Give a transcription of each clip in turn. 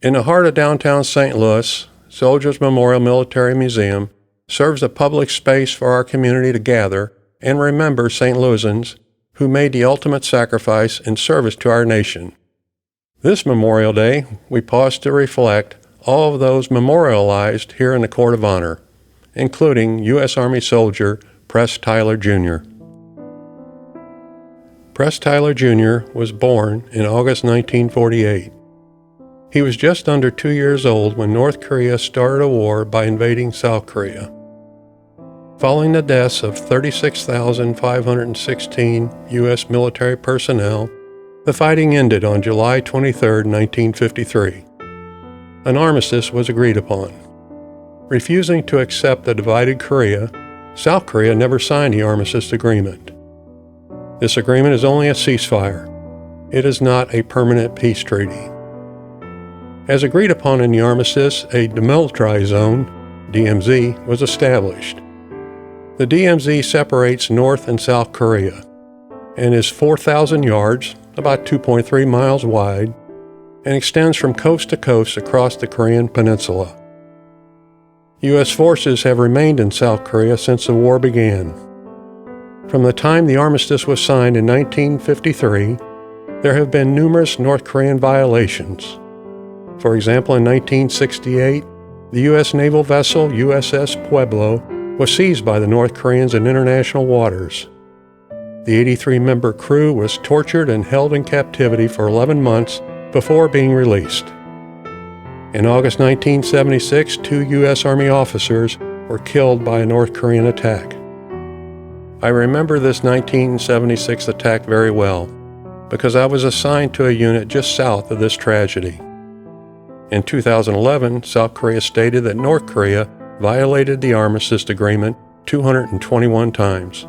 In the heart of downtown St. Louis, Soldiers Memorial Military Museum serves a public space for our community to gather and remember St. Louisans who made the ultimate sacrifice in service to our nation. This Memorial Day, we pause to reflect all of those memorialized here in the Court of Honor, including U.S. Army soldier Press Tyler Jr. Press Tyler Jr. was born in August 1948. He was just under 2 years old when North Korea started a war by invading South Korea. Following the deaths of 36,516 U.S. military personnel, the fighting ended on July 23, 1953. An armistice was agreed upon. Refusing to accept a divided Korea, South Korea never signed the armistice agreement. This agreement is only a ceasefire. It is not a permanent peace treaty. As agreed upon in the armistice, a demilitarized zone, DMZ, was established. The DMZ separates North and South Korea and is 4,000 yards, about 2.3 miles wide, and extends from coast to coast across the Korean peninsula. U.S. forces have remained in South Korea since the war began. From the time the armistice was signed in 1953, there have been numerous North Korean violations. For example, in 1968, the U.S. naval vessel USS Pueblo was seized by the North Koreans in international waters. The 83-member crew was tortured and held in captivity for 11 months before being released. In August 1976, 2 U.S. Army officers were killed by a North Korean attack. I remember this 1976 attack very well because I was assigned to a unit just south of this tragedy. In 2011, South Korea stated that North Korea violated the armistice agreement 221 times.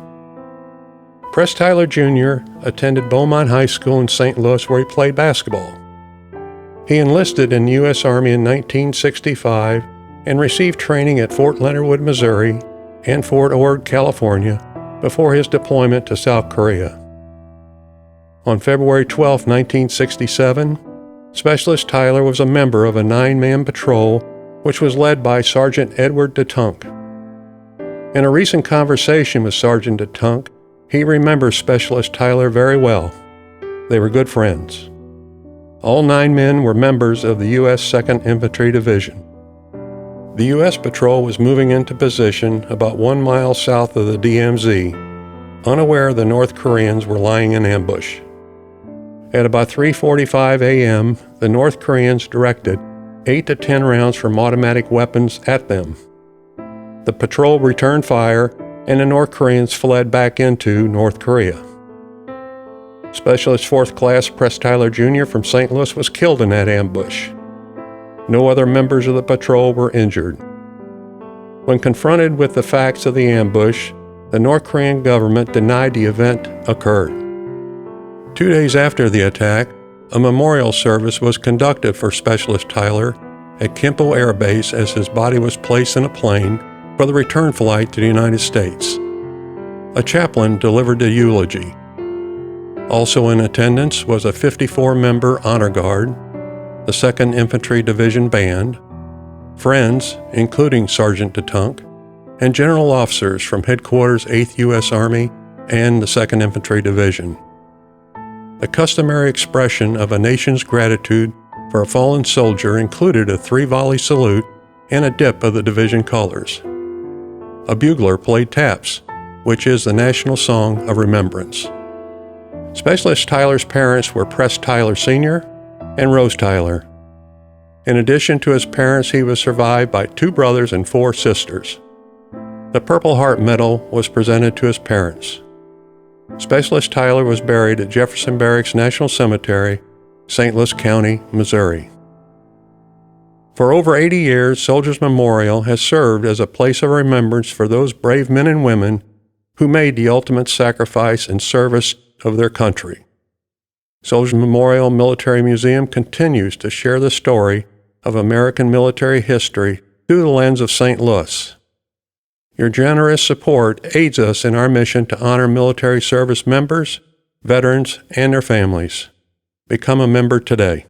Press Tyler Jr. attended Beaumont High School in St. Louis where he played basketball. He enlisted in the U.S. Army in 1965 and received training at Fort Leonard Wood, Missouri and Fort Ord, California before his deployment to South Korea. On February 12, 1967, Specialist Tyler was a member of a 9-man patrol which was led by Sergeant Edward DeTunk. In a recent conversation with Sergeant DeTunk, he remembers Specialist Tyler very well. They were good friends. All 9 men were members of the U.S. 2nd Infantry Division. The U.S. patrol was moving into position about 1 mile south of the DMZ, unaware the North Koreans were lying in ambush. At about 3:45 a.m., the North Koreans directed 8 to 10 rounds from automatic weapons at them. The patrol returned fire, and the North Koreans fled back into North Korea. Specialist 4th Class Press Tyler Jr. from St. Louis was killed in that ambush. No other members of the patrol were injured. When confronted with the facts of the ambush, the North Korean government denied the event occurred. 2 days after the attack, a memorial service was conducted for Specialist Tyler at Kimpo Air Base as his body was placed in a plane for the return flight to the United States. A chaplain delivered the eulogy. Also in attendance was a 54-member honor guard, the 2nd Infantry Division Band, friends, including Sergeant DeTunk, and general officers from Headquarters 8th U.S. Army and the 2nd Infantry Division. The customary expression of a nation's gratitude for a fallen soldier included a 3-volley salute and a dip of the division colors. A bugler played taps, which is the national song of remembrance. Specialist Tyler's parents were Press Tyler Sr. and Rose Tyler. In addition to his parents, he was survived by 2 brothers and 4 sisters. The Purple Heart Medal was presented to his parents. Specialist Tyler was buried at Jefferson Barracks National Cemetery, St. Louis County, Missouri. For over 80 years, Soldiers Memorial has served as a place of remembrance for those brave men and women who made the ultimate sacrifice in service of their country. Soldiers Memorial Military Museum continues to share the story of American military history through the lens of St. Louis. Your generous support aids us in our mission to honor military service members, veterans, and their families. Become a member today.